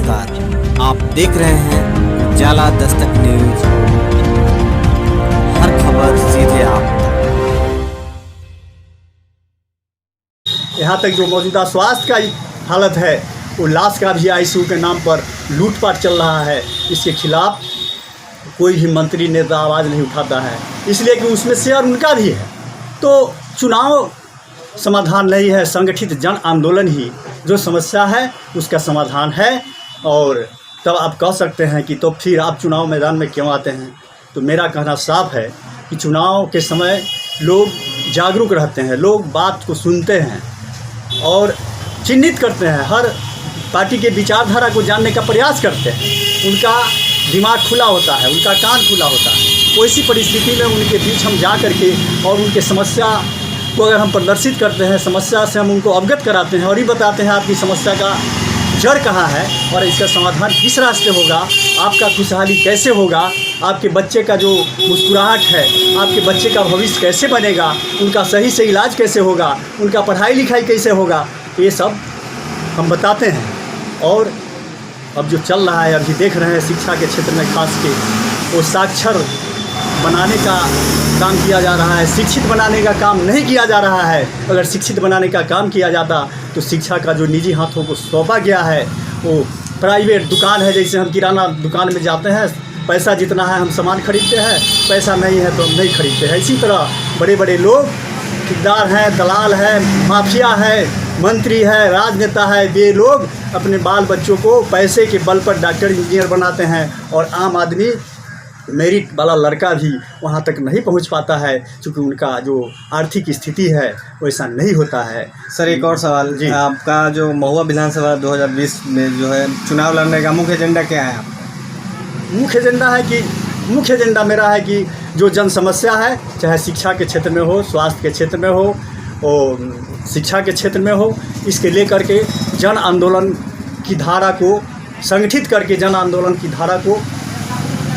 नमस्कार, आप देख रहे हैं उजाला दस्तक न्यूज। हर खबर सीधे आप तक। यहाँ तक जो मौजूदा स्वास्थ्य का हालत है, वो लाश का भी आईसीयू के नाम पर लूटपाट चल रहा है। इसके खिलाफ कोई भी मंत्री नेता आवाज़ नहीं उठाता है, इसलिए कि उसमें शेयर उनका भी है। तो चुनाव समाधान नहीं है, संगठित जन आंदोलन ही जो समस्या है उसका समाधान है। और तब आप कह सकते हैं कि तो फिर आप चुनाव मैदान में क्यों आते हैं। तो मेरा कहना साफ है कि चुनाव के समय लोग जागरूक रहते हैं, लोग बात को सुनते हैं और चिन्हित करते हैं, हर पार्टी के विचारधारा को जानने का प्रयास करते हैं। उनका दिमाग खुला होता है, उनका कान खुला होता है। वैसी परिस्थिति में उनके बीच हम जा कर के और उनके समस्या को अगर हम प्रदर्शित करते हैं, समस्या से हम उनको अवगत कराते हैं और ये बताते हैं आपकी समस्या का जड़ कहाँ है और इसका समाधान किस रास्ते होगा, आपका खुशहाली कैसे होगा, आपके बच्चे का जो मुस्कुराहट है, आपके बच्चे का भविष्य कैसे बनेगा, उनका सही से इलाज कैसे होगा, उनका पढ़ाई लिखाई कैसे होगा, ये सब हम बताते हैं। और अब जो चल रहा है, अभी देख रहे हैं शिक्षा के क्षेत्र में खास के, वो साक्षर बनाने का काम किया जा रहा है, शिक्षित बनाने का काम नहीं किया जा रहा है। अगर शिक्षित बनाने का काम किया जाता तो शिक्षा का जो निजी हाथों को सौंपा गया है, वो प्राइवेट दुकान है। जैसे हम किराना दुकान में जाते हैं, पैसा जितना है हम सामान खरीदते हैं, पैसा नहीं है तो हम नहीं खरीदते हैं। इसी तरह बड़े बड़े लोग, ठेकेदार हैं, दलाल हैं, माफिया है, मंत्री है, राजनेता है, वे लोग अपने बाल बच्चों को पैसे के बल पर डॉक्टर इंजीनियर बनाते हैं और आम आदमी, मेरिट वाला लड़का भी वहाँ तक नहीं पहुँच पाता है, क्योंकि उनका जो आर्थिक स्थिति है वैसा नहीं होता है। सर, एक और सवाल जी, आपका जो महुआ विधानसभा 2020 में जो है चुनाव लड़ने का मुख्य एजेंडा क्या है? मुख्य एजेंडा मेरा है कि जो जन समस्या है, चाहे शिक्षा के क्षेत्र में हो, स्वास्थ्य के क्षेत्र में हो और शिक्षा के क्षेत्र में हो, इसके लेकर के जन आंदोलन की धारा को संगठित करके जन आंदोलन की धारा को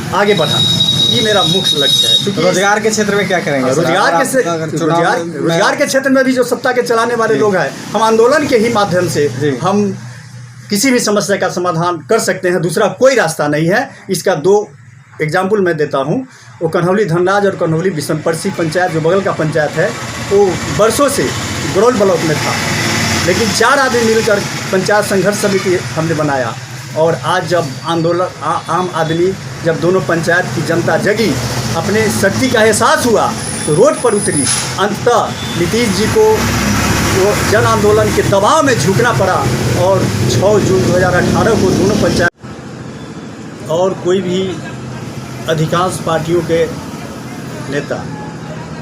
आगे बढ़ाना, ये मेरा मुख्य लक्ष्य है। क्योंकि रोजगार के क्षेत्र में क्या करेंगे? रोजगार के क्षेत्र में भी जो सत्ता के चलाने वाले लोग हैं, हम आंदोलन के ही माध्यम से हम किसी भी समस्या का समाधान कर सकते हैं। दूसरा कोई रास्ता नहीं है। इसका 2 एग्जाम्पल मैं देता हूँ। वो कन्हौली धनराज और कन्हौली बिशनपरसी पंचायत, जो बगल का पंचायत है, वो बरसों से गरौल ब्लॉक में था, लेकिन 4 आदमी मिलकर पंचायत संघर्ष समिति हमने बनाया। और आज जब आंदोलन आम आदमी, जब दोनों पंचायत की जनता जगी, अपने शक्ति का एहसास हुआ तो रोड पर उतरी। अंततः नीतीश जी को वो जन आंदोलन के दबाव में झुकना पड़ा और 6 जून 2018 को दोनों पंचायत और कोई भी अधिकांश पार्टियों के नेता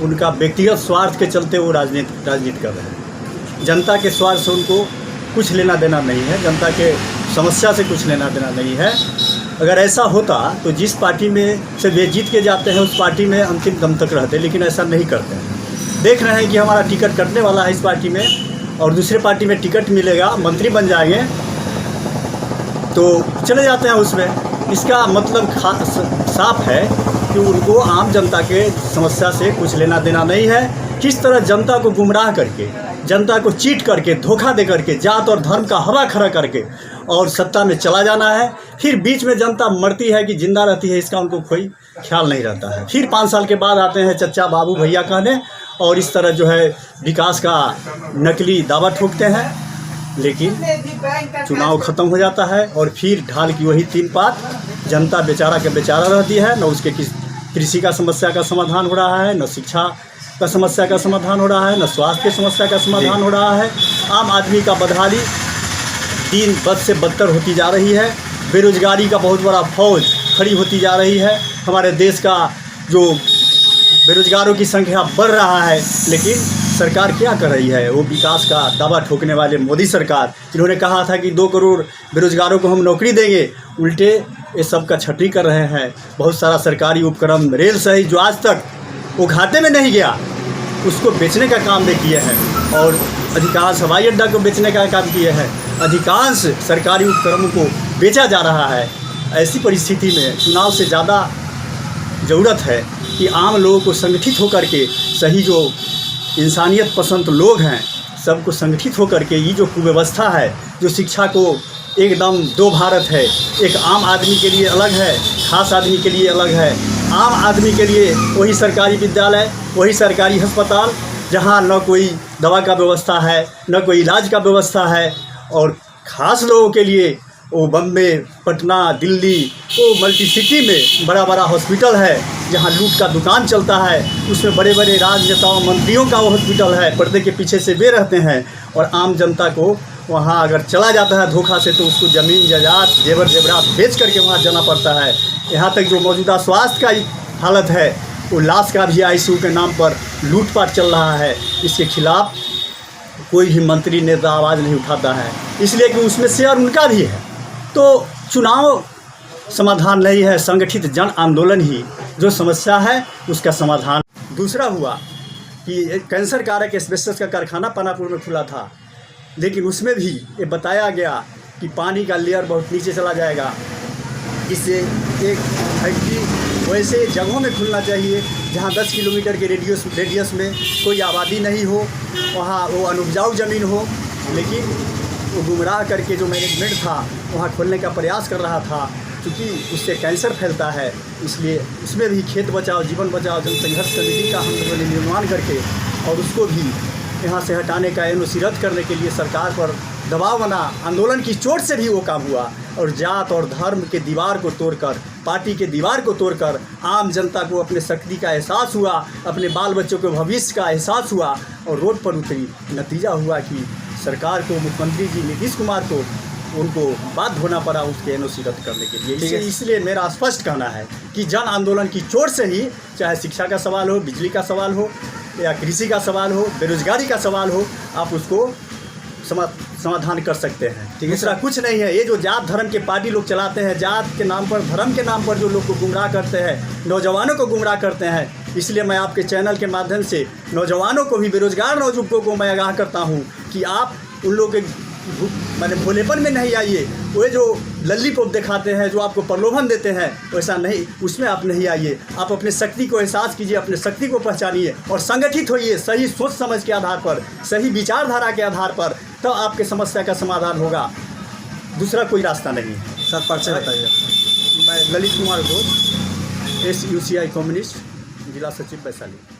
उनका व्यक्तिगत स्वार्थ के चलते वो राजनीति कर रहे हैं। जनता के स्वार्थ से उनको कुछ लेना देना नहीं है, जनता के समस्या से कुछ लेना देना नहीं है। अगर ऐसा होता तो जिस पार्टी में से वे जीत के जाते हैं उस पार्टी में अंतिम दम तक रहते, लेकिन ऐसा नहीं करते हैं। देख रहे हैं कि हमारा टिकट कटने वाला है इस पार्टी में और दूसरे पार्टी में टिकट मिलेगा, मंत्री बन जाएंगे तो चले जाते हैं उसमें। इसका मतलब साफ है कि उनको आम जनता के समस्या से कुछ लेना देना नहीं है। किस तरह जनता को गुमराह करके, जनता को चीट करके, धोखा दे करके, जात और धर्म का हवा खड़ा करके और सत्ता में चला जाना है। फिर बीच में जनता मरती है कि जिंदा रहती है, इसका उनको कोई ख्याल नहीं रहता है। फिर 5 साल के बाद आते हैं चचा बाबू भैया कहने और इस तरह जो है विकास का नकली दावा ठोकते हैं। लेकिन चुनाव ख़त्म हो जाता है और फिर ढाल की वही 3 पात, जनता बेचारा के बेचारा रहती है। न उसके कृषि का समस्या का समाधान हो रहा है, न शिक्षा का समस्या का समाधान हो रहा है, न स्वास्थ्य की समस्या का समाधान हो रहा है। आम आदमी का बदहाली दिन बद से बदतर होती जा रही है। बेरोजगारी का बहुत बड़ा फौज खड़ी होती जा रही है। हमारे देश का जो बेरोजगारों की संख्या बढ़ रहा है, लेकिन सरकार क्या कर रही है? वो विकास का दावा ठोकने वाले मोदी सरकार, जिन्होंने कहा था कि 2 करोड़ बेरोजगारों को हम नौकरी देंगे, उल्टे ये सब का छटनी कर रहे हैं। बहुत सारा सरकारी उपक्रम, रेल सहित जो आज तक वो घाटे में नहीं गया, उसको बेचने का काम भी किए हैं और अधिकांश हवाई अड्डा को बेचने का काम किए हैं। अधिकांश सरकारी उपक्रमों को बेचा जा रहा है। ऐसी परिस्थिति में चुनाव से ज़्यादा ज़रूरत है कि आम लोगों को संगठित होकर के, सही जो इंसानियत पसंद लोग हैं, सबको संगठित होकर के ये जो कुव्यवस्था है, जो शिक्षा को एकदम दो भारत है। एक आम आदमी के लिए अलग है, खास आदमी के लिए अलग है। आम आदमी के लिए वही सरकारी विद्यालय, वही सरकारी अस्पताल जहाँ न कोई दवा का व्यवस्था है, न कोई इलाज का व्यवस्था है। और ख़ास लोगों के लिए वो बम्बे, पटना, दिल्ली, वो मल्टी सिटी में बड़ा बड़ा हॉस्पिटल है जहाँ लूट का दुकान चलता है। उसमें बड़े बड़े राजनेताओं, मंत्रियों का वो हॉस्पिटल है, पर्दे के पीछे से वे रहते हैं। और आम जनता को वहाँ अगर चला जाता है धोखा से तो उसको ज़मीन जायदाद जेवर जेवरात बेच करके वहाँ जाना पड़ता है। यहाँ तक जो मौजूदा स्वास्थ्य का हालत है, वो लाश का भी ICU के नाम पर लूटपाट चल रहा है। इसके खिलाफ कोई भी मंत्री नेता आवाज़ नहीं उठाता है, इसलिए कि उसमें शेयर उनका भी है। तो चुनाव समाधान नहीं है, संगठित जन आंदोलन ही जो समस्या है उसका समाधान। दूसरा हुआ कि कैंसर कारक एस्बेस्टस का कारखाना पानापुर में खुला था, लेकिन उसमें भी ये बताया गया कि पानी का लेयर बहुत नीचे चला जाएगा। इससे एक फैक्ट्री वैसे जगहों में खुलना चाहिए जहाँ 10 किलोमीटर के रेडियस में कोई आबादी नहीं हो, वहाँ वो अनुपजाऊ ज़मीन हो। लेकिन वो गुमराह करके जो मैनेजमेंट था वहाँ खोलने का प्रयास कर रहा था, क्योंकि उससे कैंसर फैलता है। इसलिए उसमें भी खेत बचाओ जीवन बचाओ जनसंघर्ष समिति का हम लोगों ने निर्माण करके और उसको भी यहाँ से हटाने का NOC रद्द करने के लिए सरकार पर दबाव बना। आंदोलन की चोट से भी वो काम हुआ और जात और धर्म के दीवार को तोड़कर, पार्टी के दीवार को तोड़कर आम जनता को अपने शक्ति का एहसास हुआ, अपने बाल बच्चों के भविष्य का एहसास हुआ और रोड पर उतरी। नतीजा हुआ कि सरकार को, मुख्यमंत्री जी नीतीश कुमार को, उनको बाध्य होना पड़ा उसके NOC रद्द करने के लिए। इसलिए मेरा स्पष्ट कहना है कि जन आंदोलन की चोट से ही, चाहे शिक्षा का सवाल हो, बिजली का सवाल हो, या कृषि का सवाल हो, बेरोजगारी का सवाल हो, आप उसको समाधान कर सकते हैं। दूसरा कुछ नहीं है। ये जो जात धर्म के पार्टी लोग चलाते हैं, जात के नाम पर, धर्म के नाम पर जो लोग को गुमराह करते हैं, नौजवानों को गुमराह करते हैं। इसलिए मैं आपके चैनल के माध्यम से नौजवानों को भी, बेरोजगार नौजुवकों को मैं आगाह करता हूँ कि आप उन लोग के मैंने भोलेपन में नहीं आइए। वो जो लल्लीपॉप दिखाते हैं, जो आपको प्रलोभन देते हैं, वैसा नहीं, उसमें आप नहीं आइए। आप अपने शक्ति को एहसास कीजिए, अपने शक्ति को पहचानिए और संगठित होइए सही सोच समझ के आधार पर, सही विचारधारा के आधार पर, तो आपके समस्या का समाधान होगा। दूसरा कोई रास्ता नहीं है। सर परिचय बताइए। मैं ललित कुमार घोष, SUCI कम्युनिस्ट, जिला सचिव वैशाली।